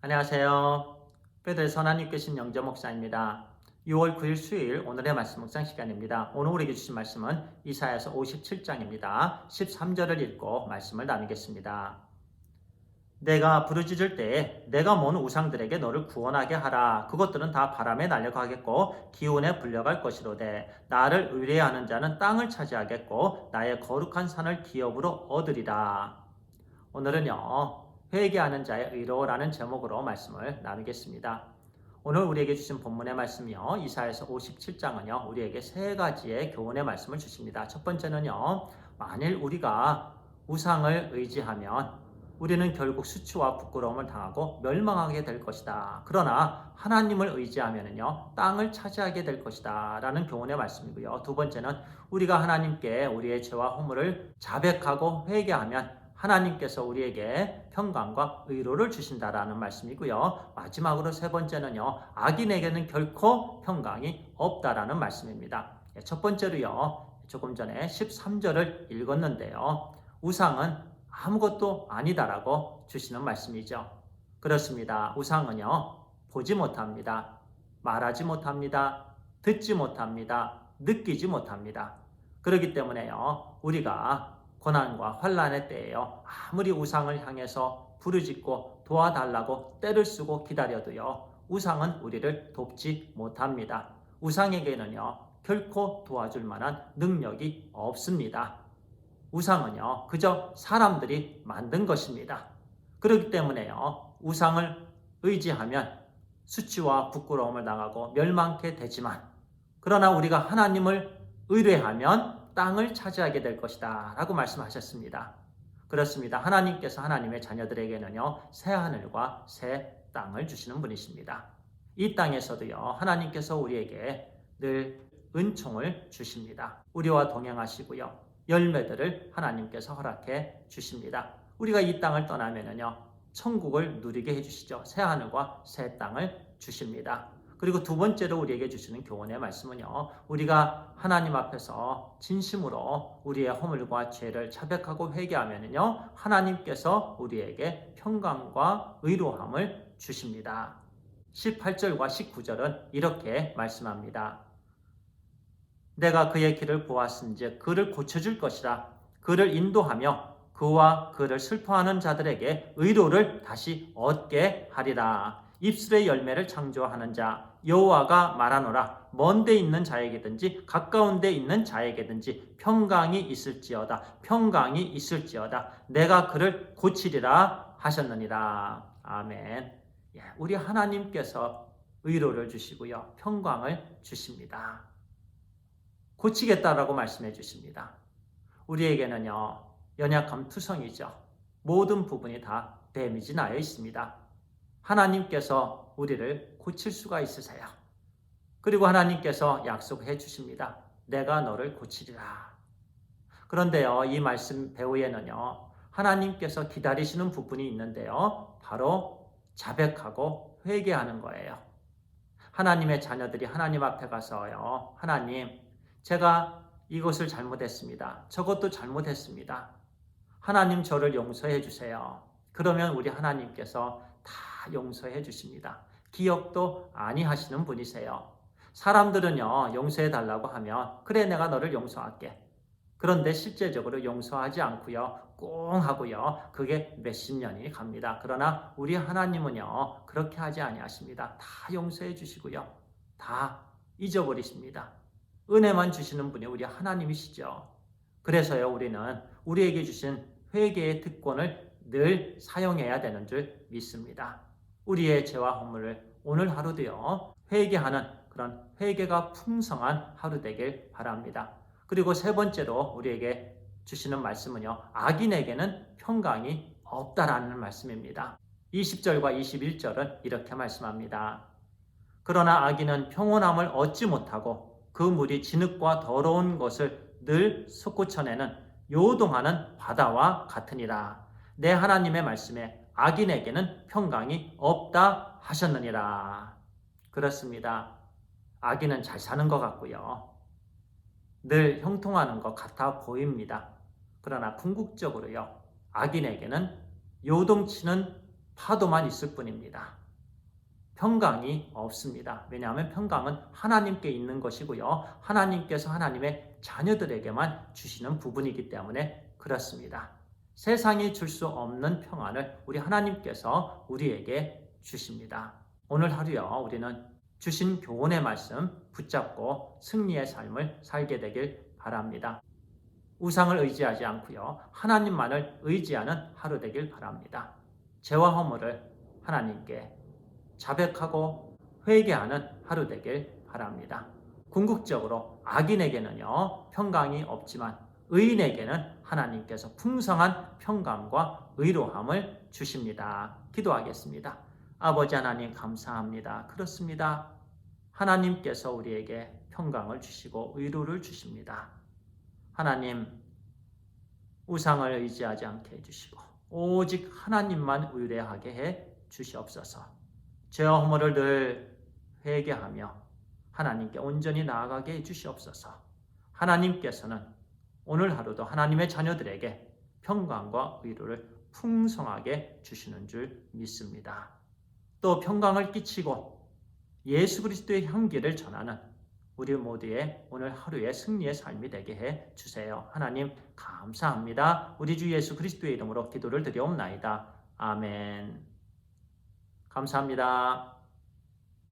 안녕하세요. 베델 선한 교신 영재 목사입니다. 6월 9일 수요일 오늘의 말씀 묵상 시간입니다. 오늘 우리에게 주신 말씀은 이사야서 57장입니다. 13절을 읽고 말씀을 나누겠습니다. 내가 부르짖을 때에 내가 먼 우상들에게 너를 구원하게 하라. 그것들은 다 바람에 날려가겠고 기온에 불려갈 것이로되 나를 의뢰하는 자는 땅을 차지하겠고 나의 거룩한 산을 기업으로 얻으리라. 오늘은요, 회개하는 자의 의로라는 제목으로 말씀을 나누겠습니다. 오늘 우리에게 주신 본문의 말씀이요, 이사야서 57장은요, 우리에게 세 가지의 교훈의 말씀을 주십니다. 첫 번째는요, 만일 우리가 우상을 의지하면 우리는 결국 수치와 부끄러움을 당하고 멸망하게 될 것이다. 그러나 하나님을 의지하면요, 땅을 차지하게 될 것이다. 라는 교훈의 말씀이고요. 두 번째는 우리가 하나님께 우리의 죄와 허물을 자백하고 회개하면 하나님께서 우리에게 평강과 의로를 주신다라는 말씀이고요. 마지막으로 세 번째는요, 악인에게는 결코 평강이 없다라는 말씀입니다. 첫 번째로요, 조금 전에 13절을 읽었는데요, 우상은 아무것도 아니다라고 주시는 말씀이죠. 그렇습니다. 우상은요, 보지 못합니다. 말하지 못합니다. 듣지 못합니다. 느끼지 못합니다. 그렇기 때문에요, 우리가 고난과 환난의 때에요, 아무리 우상을 향해서 부르짖고 도와달라고 떼를 쓰고 기다려도요, 우상은 우리를 돕지 못합니다. 우상에게는요, 결코 도와줄 만한 능력이 없습니다. 우상은요, 그저 사람들이 만든 것입니다. 그렇기 때문에요, 우상을 의지하면 수치와 부끄러움을 당하고 멸망케 되지만, 그러나 우리가 하나님을 의뢰하면 땅을 차지하게 될 것이다 라고 말씀하셨습니다. 그렇습니다. 하나님께서 하나님의 자녀들에게는요, 새 하늘과 새 땅을 주시는 분이십니다. 이 땅에서도요, 하나님께서 우리에게 늘 은총을 주십니다. 우리와 동행하시고요, 열매들을 하나님께서 허락해 주십니다. 우리가 이 땅을 떠나면은요, 천국을 누리게 해주시죠. 새 하늘과 새 땅을 주십니다. 그리고 두 번째로 우리에게 주시는 교훈의 말씀은요, 우리가 하나님 앞에서 진심으로 우리의 허물과 죄를 자백하고 회개하면요, 하나님께서 우리에게 평강과 의로함을 주십니다. 18절과 19절은 이렇게 말씀합니다. 내가 그의 길을 보았은즉 그를 고쳐줄 것이라. 그를 인도하며 그와 그를 슬퍼하는 자들에게 의로를 다시 얻게 하리라. 입술의 열매를 창조하는 자 여호와가 말하노라. 먼데 있는 자에게든지 가까운 데 있는 자에게든지 평강이 있을지어다. 평강이 있을지어다. 내가 그를 고치리라 하셨느니라. 아멘. 우리 하나님께서 의로를 주시고요, 평강을 주십니다. 고치겠다라고 말씀해 주십니다. 우리에게는요, 연약함 투성이죠. 모든 부분이 다 데미지 나여 있습니다. 하나님께서 우리를 고칠 수가 있으세요. 그리고 하나님께서 약속해 주십니다. 내가 너를 고치리라. 그런데요, 이 말씀 배후에는요, 하나님께서 기다리시는 부분이 있는데요, 바로 자백하고 회개하는 거예요. 하나님의 자녀들이 하나님 앞에 가서요, 하나님, 제가 이것을 잘못했습니다. 저것도 잘못했습니다. 하나님 저를 용서해 주세요. 그러면 우리 하나님께서 다 용서해 주십니다. 기억도 아니하시는 분이세요. 사람들은요, 용서해 달라고 하면 그래 내가 너를 용서할게. 그런데 실제적으로 용서하지 않고요, 꽁 하고요, 그게 몇십 년이 갑니다. 그러나 우리 하나님은요, 그렇게 하지 아니하십니다. 다 용서해 주시고요, 다 잊어버리십니다. 은혜만 주시는 분이 우리 하나님이시죠. 그래서요, 우리는 우리에게 주신 회개의 특권을 늘 사용해야 되는 줄 믿습니다. 우리의 죄와 허물을 오늘 하루도요, 회개하는 그런 회개가 풍성한 하루 되길 바랍니다. 그리고 세 번째로 우리에게 주시는 말씀은요, 악인에게는 평강이 없다라는 말씀입니다. 20절과 21절은 이렇게 말씀합니다. 그러나 악인은 평온함을 얻지 못하고 그 물이 진흙과 더러운 것을 늘 솟구쳐내는 요동하는 바다와 같으니라. 내 하나님의 말씀에 악인에게는 평강이 없다 하셨느니라. 그렇습니다. 악인은 잘 사는 것 같고요, 늘 형통하는 것 같아 보입니다. 그러나 궁극적으로요, 악인에게는 요동치는 파도만 있을 뿐입니다. 평강이 없습니다. 왜냐하면 평강은 하나님께 있는 것이고요. 하나님께서 하나님의 자녀들에게만 주시는 부분이기 때문에 그렇습니다. 세상이 줄 수 없는 평안을 우리 하나님께서 우리에게 주십니다. 오늘 하루요, 우리는 주신 교훈의 말씀 붙잡고 승리의 삶을 살게 되길 바랍니다. 우상을 의지하지 않고요, 하나님만을 의지하는 하루 되길 바랍니다. 죄와 허물을 하나님께 자백하고 회개하는 하루 되길 바랍니다. 궁극적으로 악인에게는요, 평강이 없지만 의인에게는 하나님께서 풍성한 평강과 의로함을 주십니다. 기도하겠습니다. 아버지 하나님 감사합니다. 그렇습니다. 하나님께서 우리에게 평강을 주시고 의로를 주십니다. 하나님, 우상을 의지하지 않게 해주시고 오직 하나님만 의뢰하게 해 주시옵소서. 죄와 허물을 늘 회개하며 하나님께 온전히 나아가게 해 주시옵소서. 하나님께서는 오늘 하루도 하나님의 자녀들에게 평강과 의로를 풍성하게 주시는 줄 믿습니다. 또 평강을 끼치고 예수 그리스도의 향기를 전하는 우리 모두의 오늘 하루의 승리의 삶이 되게 해 주세요. 하나님 감사합니다. 우리 주 예수 그리스도의 이름으로 기도를 드리옵나이다. 아멘. 감사합니다.